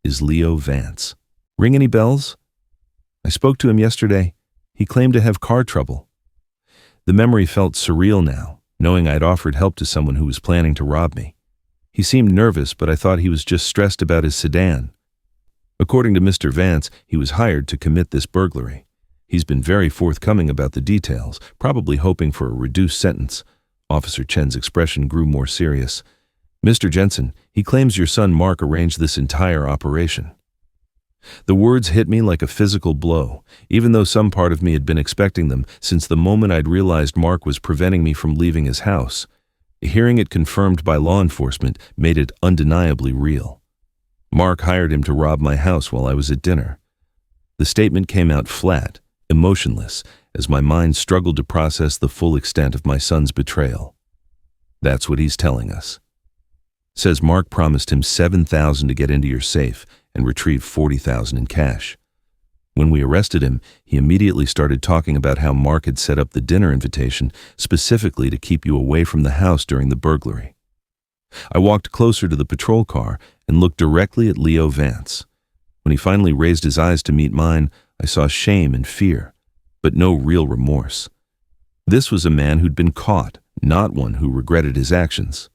is Leo Vance. Ring any bells? I spoke to him yesterday. He claimed to have car trouble. The memory felt surreal now, knowing I'd offered help to someone who was planning to rob me. He seemed nervous, but I thought he was just stressed about his sedan. According to Mr. Vance, he was hired to commit this burglary. He's been very forthcoming about the details, probably hoping for a reduced sentence. Officer Chen's expression grew more serious. "Mr. Jensen, he claims your son Mark arranged this entire operation." The words hit me like a physical blow, even though some part of me had been expecting them since the moment I'd realized Mark was preventing me from leaving his house. Hearing it confirmed by law enforcement made it undeniably real. Mark hired him to rob my house while I was at dinner. The statement came out flat, emotionless, as my mind struggled to process the full extent of my son's betrayal. That's what he's telling us. Says Mark promised him $7,000 to get into your safe and retrieve $40,000 in cash. When we arrested him, he immediately started talking about how Mark had set up the dinner invitation specifically to keep you away from the house during the burglary. I walked closer to the patrol car and looked directly at Leo Vance. When he finally raised his eyes to meet mine, I saw shame and fear, but no real remorse. This was a man who'd been caught, not one who regretted his actions.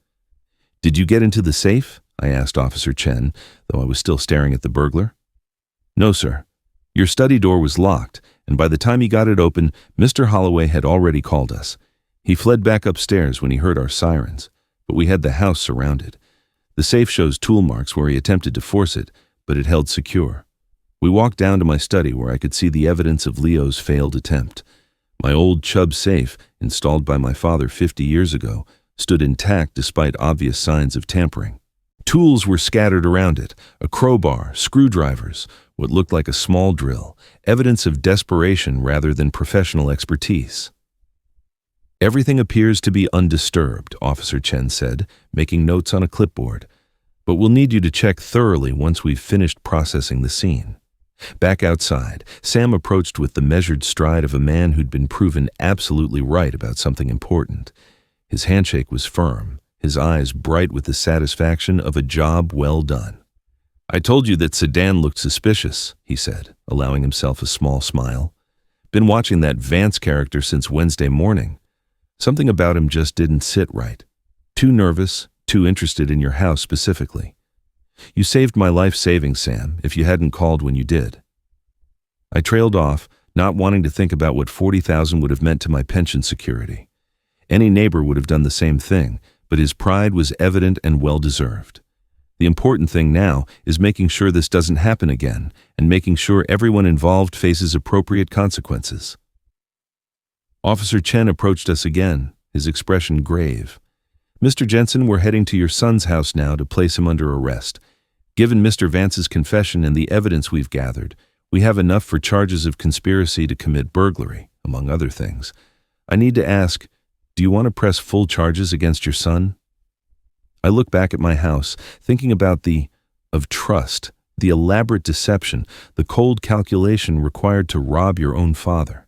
"Did you get into the safe?" I asked Officer Chen, though I was still staring at the burglar. "No, sir. Your study door was locked, and by the time he got it open, Mr. Holloway had already called us. He fled back upstairs when he heard our sirens, but we had the house surrounded. The safe shows tool marks where he attempted to force it, but it held secure. We walked down to my study where I could see the evidence of Leo's failed attempt. My old Chubb safe, installed by my father 50 years ago, stood intact despite obvious signs of tampering. Tools were scattered around it, a crowbar, screwdrivers, what looked like a small drill, evidence of desperation rather than professional expertise. "Everything appears to be undisturbed," Officer Chen said, making notes on a clipboard. "But we'll need you to check thoroughly once we've finished processing the scene." Back outside, Sam approached with the measured stride of a man who'd been proven absolutely right about something important. His handshake was firm, his eyes bright with the satisfaction of a job well done. "I told you that sedan looked suspicious," he said, allowing himself a small smile. "Been watching that Vance character since Wednesday morning. Something about him just didn't sit right. Too nervous, too interested in your house specifically. You saved my life savings, Sam, if you hadn't called when you did." I trailed off, not wanting to think about what $40,000 would have meant to my pension security. Any neighbor would have done the same thing, but his pride was evident and well-deserved. The important thing now is making sure this doesn't happen again and making sure everyone involved faces appropriate consequences. Officer Chen approached us again, his expression grave. "Mr. Jensen, we're heading to your son's house now to place him under arrest. Given Mr. Vance's confession and the evidence we've gathered, we have enough for charges of conspiracy to commit burglary, among other things. I need to ask, Do you want to press full charges against your son? I look back at my house, thinking about of trust, the elaborate deception, the cold calculation required to rob your own father.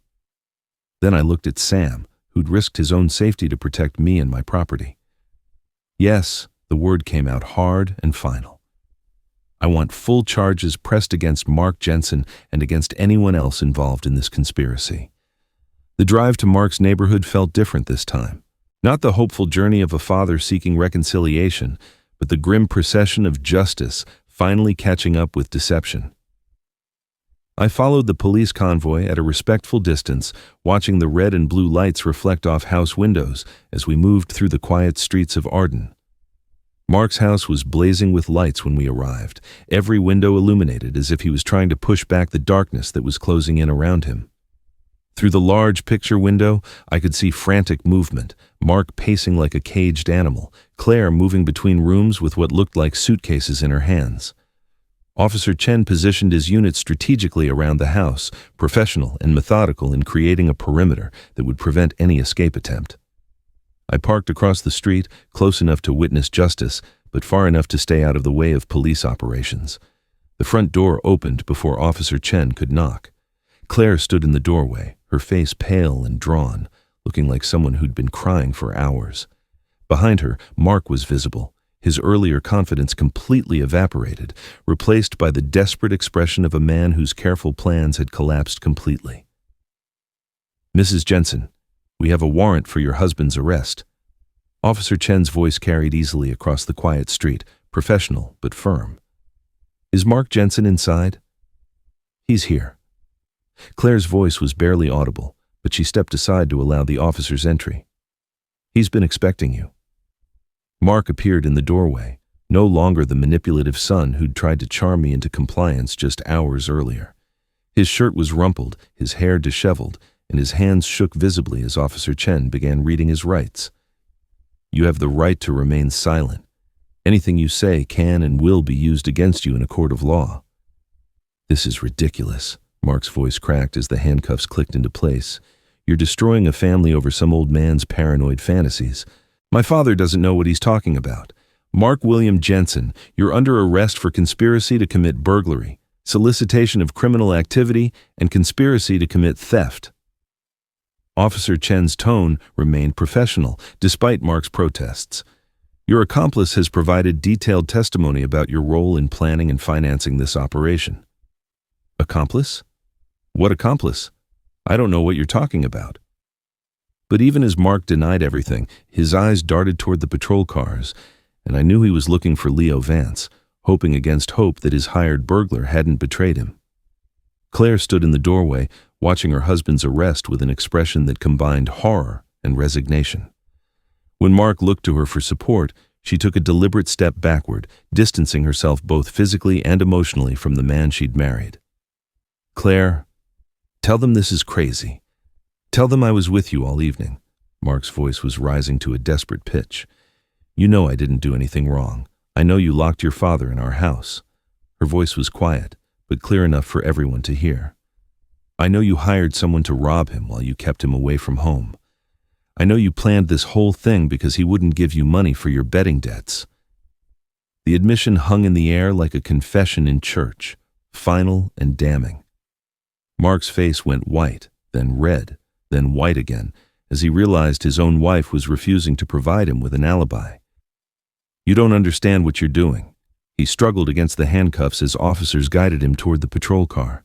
Then I looked at Sam, who'd risked his own safety to protect me and my property. Yes, the word came out hard and final. I want full charges pressed against Mark Jensen and against anyone else involved in this conspiracy. The drive to Mark's neighborhood felt different this time. Not the hopeful journey of a father seeking reconciliation, but the grim procession of justice finally catching up with deception. I followed the police convoy at a respectful distance, watching the red and blue lights reflect off house windows as we moved through the quiet streets of Arden. Mark's house was blazing with lights when we arrived, every window illuminated as if he was trying to push back the darkness that was closing in around him. Through the large picture window, I could see frantic movement, Mark pacing like a caged animal, Claire moving between rooms with what looked like suitcases in her hands. Officer Chen positioned his unit strategically around the house, professional and methodical in creating a perimeter that would prevent any escape attempt. I parked across the street, close enough to witness justice, but far enough to stay out of the way of police operations. The front door opened before Officer Chen could knock. Claire stood in the doorway, her face pale and drawn, looking like someone who'd been crying for hours. Behind her, Mark was visible, his earlier confidence completely evaporated, replaced by the desperate expression of a man whose careful plans had collapsed completely. "Mrs. Jensen, we have a warrant for your husband's arrest." Officer Chen's voice carried easily across the quiet street, professional but firm. "Is Mark Jensen inside?" "He's here." Claire's voice was barely audible, but she stepped aside to allow the officer's entry. "He's been expecting you." Mark appeared in the doorway, no longer the manipulative son who'd tried to charm me into compliance just hours earlier. His shirt was rumpled, his hair disheveled, and his hands shook visibly as Officer Chen began reading his rights. "You have the right to remain silent. Anything you say can and will be used against you in a court of law." "This is ridiculous," Mark's voice cracked as the handcuffs clicked into place. "You're destroying a family over some old man's paranoid fantasies. My father doesn't know what he's talking about. Mark William Jensen, you're under arrest for conspiracy to commit burglary, solicitation of criminal activity, and conspiracy to commit theft." Officer Chen's tone remained professional, despite Mark's protests. "Your accomplice has provided detailed testimony about your role in planning and financing this operation." "Accomplice? What accomplice? I don't know what you're talking about." But even as Mark denied everything, his eyes darted toward the patrol cars, and I knew he was looking for Leo Vance, hoping against hope that his hired burglar hadn't betrayed him. Claire stood in the doorway, watching her husband's arrest with an expression that combined horror and resignation. When Mark looked to her for support, she took a deliberate step backward, distancing herself both physically and emotionally from the man she'd married. "Claire, tell them this is crazy. Tell them I was with you all evening." Mark's voice was rising to a desperate pitch. "You know I didn't do anything wrong. I know you locked your father in our house." Her voice was quiet, but clear enough for everyone to hear. "I know you hired someone to rob him while you kept him away from home. I know you planned this whole thing because he wouldn't give you money for your betting debts." The admission hung in the air like a confession in church, final and damning. Mark's face went white, then red, then white again, as he realized his own wife was refusing to provide him with an alibi. "You don't understand what you're doing." He struggled against the handcuffs as officers guided him toward the patrol car.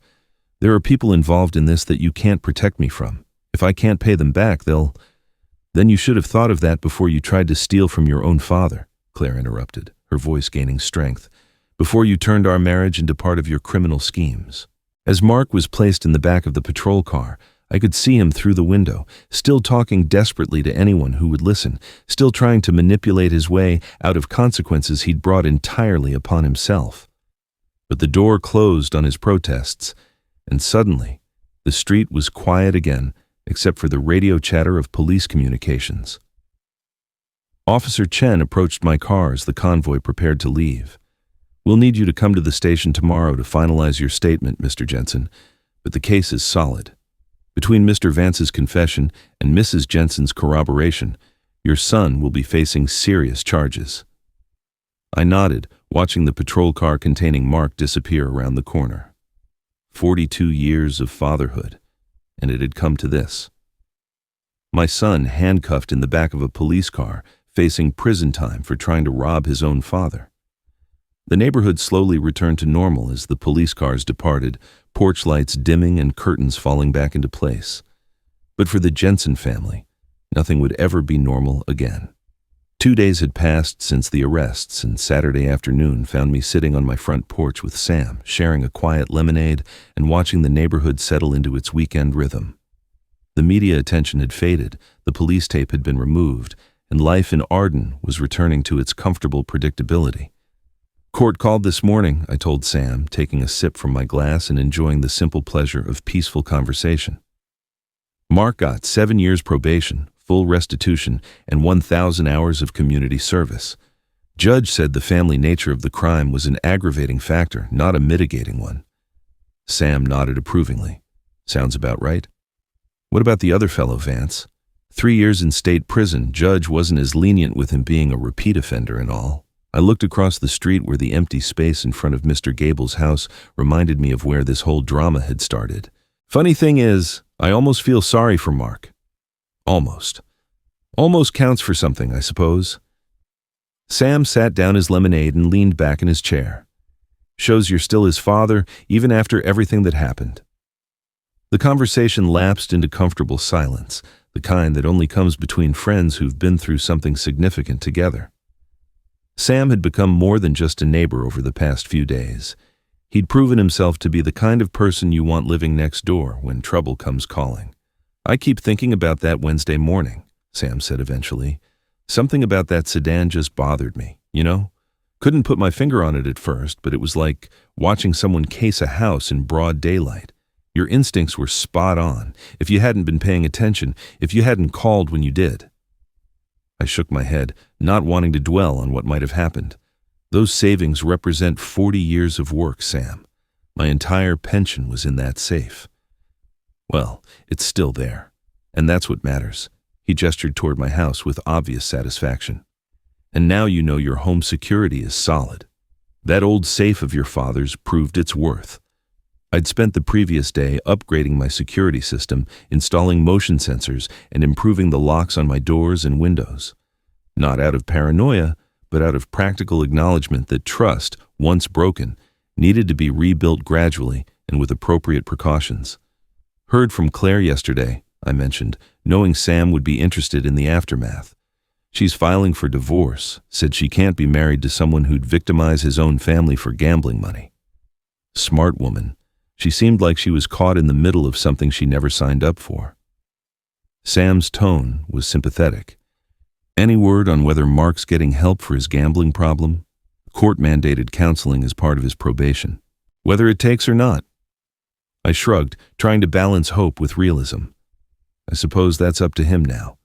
"There are people involved in this that you can't protect me from. If I can't pay them back, Then you should have thought of that before you tried to steal from your own father," Claire interrupted, her voice gaining strength, "before you turned our marriage into part of your criminal schemes." As Mark was placed in the back of the patrol car, I could see him through the window, still talking desperately to anyone who would listen, still trying to manipulate his way out of consequences he'd brought entirely upon himself. But the door closed on his protests, and suddenly, the street was quiet again, except for the radio chatter of police communications. Officer Chen approached my car as the convoy prepared to leave. "We'll need you to come to the station tomorrow to finalize your statement, Mr. Jensen, but the case is solid." Between Mr. Vance's confession and Mrs. Jensen's corroboration, your son will be facing serious charges." I nodded, watching the patrol car containing Mark disappear around the corner. 42 years of fatherhood, and it had come to this. My son handcuffed in the back of a police car, facing prison time for trying to rob his own father. The neighborhood slowly returned to normal as the police cars departed, porch lights dimming and curtains falling back into place. But for the Jensen family, nothing would ever be normal again. 2 days had passed since the arrests, and Saturday afternoon found me sitting on my front porch with Sam, sharing a quiet lemonade and watching the neighborhood settle into its weekend rhythm. The media attention had faded, the police tape had been removed, and life in Arden was returning to its comfortable predictability. "Court called this morning," I told Sam, taking a sip from my glass and enjoying the simple pleasure of peaceful conversation. "Mark got 7 years probation, full restitution, and 1,000 hours of community service. Judge said the family nature of the crime was an aggravating factor, not a mitigating one." Sam nodded approvingly. "Sounds about right." "What about the other fellow, Vance? 3 years in state prison, Judge wasn't as lenient with him being a repeat offender and all." I looked across the street where the empty space in front of Mr. Gable's house reminded me of where this whole drama had started. "Funny thing is, I almost feel sorry for Mark." Almost. Almost counts for something, I suppose. Sam sat down his lemonade and leaned back in his chair. "Shows you're still his father, even after everything that happened." The conversation lapsed into comfortable silence, the kind that only comes between friends who've been through something significant together. Sam had become more than just a neighbor over the past few days. He'd proven himself to be the kind of person you want living next door when trouble comes calling. "I keep thinking about that Wednesday morning," Sam said eventually. "Something about that sedan just bothered me, you know? Couldn't put my finger on it at first, but it was like watching someone case a house in broad daylight. Your instincts were spot on, if you hadn't been paying attention, if you hadn't called when you did." I shook my head, not wanting to dwell on what might have happened. "Those savings represent 40 years of work, Sam. My entire pension was in that safe." "Well, it's still there, and that's what matters." He gestured toward my house with obvious satisfaction. "And now you know your home security is solid. That old safe of your father's proved its worth." I'd spent the previous day upgrading my security system, installing motion sensors, and improving the locks on my doors and windows. Not out of paranoia, but out of practical acknowledgement that trust, once broken, needed to be rebuilt gradually and with appropriate precautions. "Heard from Claire yesterday," I mentioned, knowing Sam would be interested in the aftermath. "She's filing for divorce, said she can't be married to someone who'd victimize his own family for gambling money." Smart woman. She seemed like she was caught in the middle of something she never signed up for. Sam's tone was sympathetic. "Any word on whether Mark's getting help for his gambling problem? Court-mandated counseling as part of his probation. Whether it takes or not." I shrugged, trying to balance hope with realism. "I suppose that's up to him now.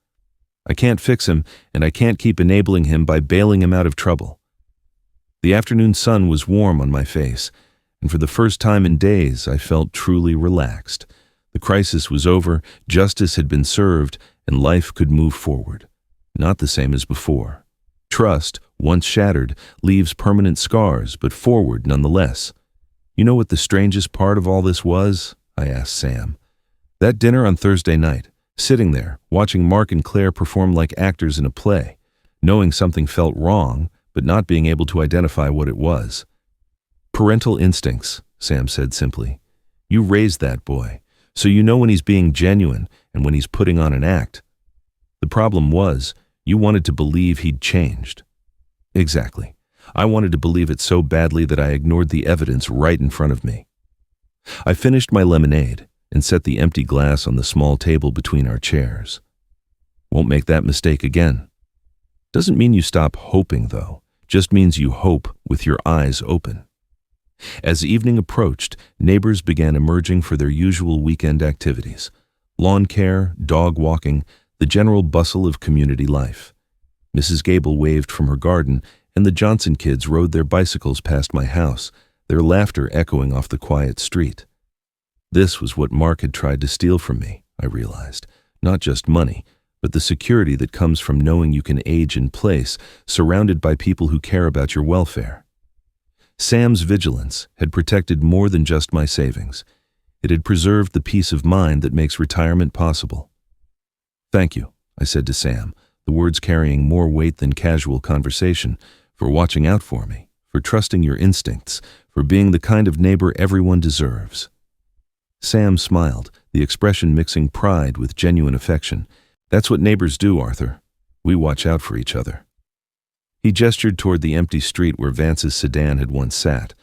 I can't fix him, and I can't keep enabling him by bailing him out of trouble." The afternoon sun was warm on my face, and for the first time in days I felt truly relaxed. The crisis was over, justice had been served, and life could move forward. Not the same as before. Trust, once shattered, leaves permanent scars, but forward nonetheless. "You know what the strangest part of all this was?" I asked Sam. "That dinner on Thursday night, sitting there, watching Mark and Claire perform like actors in a play, knowing something felt wrong, but not being able to identify what it was." "Parental instincts," Sam said simply. "You raised that boy, so you know when he's being genuine and when he's putting on an act. The problem was, you wanted to believe he'd changed." "Exactly. I wanted to believe it so badly that I ignored the evidence right in front of me." I finished my lemonade and set the empty glass on the small table between our chairs. "Won't make that mistake again." Doesn't mean you stop hoping, though. Just means you hope with your eyes open. As evening approached, neighbors began emerging for their usual weekend activities. Lawn care, dog walking, the general bustle of community life. Mrs. Gable waved from her garden, and the Johnson kids rode their bicycles past my house, their laughter echoing off the quiet street. This was what Mark had tried to steal from me, I realized. Not just money, but the security that comes from knowing you can age in place, surrounded by people who care about your welfare. Sam's vigilance had protected more than just my savings. It had preserved the peace of mind that makes retirement possible. "Thank you," I said to Sam, the words carrying more weight than casual conversation, "for watching out for me, for trusting your instincts, for being the kind of neighbor everyone deserves." Sam smiled, the expression mixing pride with genuine affection. "That's what neighbors do, Arthur. We watch out for each other." He gestured toward the empty street where Vance's sedan had once sat.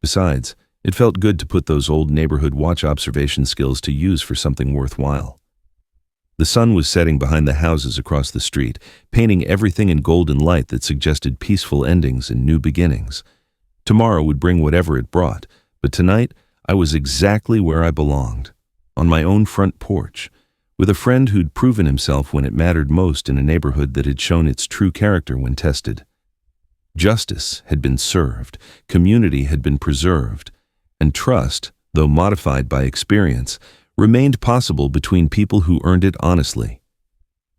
Besides, it felt good to put those old neighborhood watch observation skills to use for something worthwhile. The sun was setting behind the houses across the street, painting everything in golden light that suggested peaceful endings and new beginnings. Tomorrow would bring whatever it brought, but tonight I was exactly where I belonged, on my own front porch, with a friend who'd proven himself when it mattered most in a neighborhood that had shown its true character when tested. Justice had been served, community had been preserved, and trust, though modified by experience, remained possible between people who earned it honestly.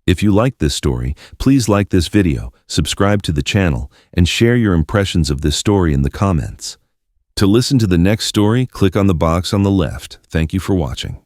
If you liked this story, please like this video, subscribe to the channel, and share your impressions of this story in the comments. To listen to the next story, click on the box on the left. Thank you for watching.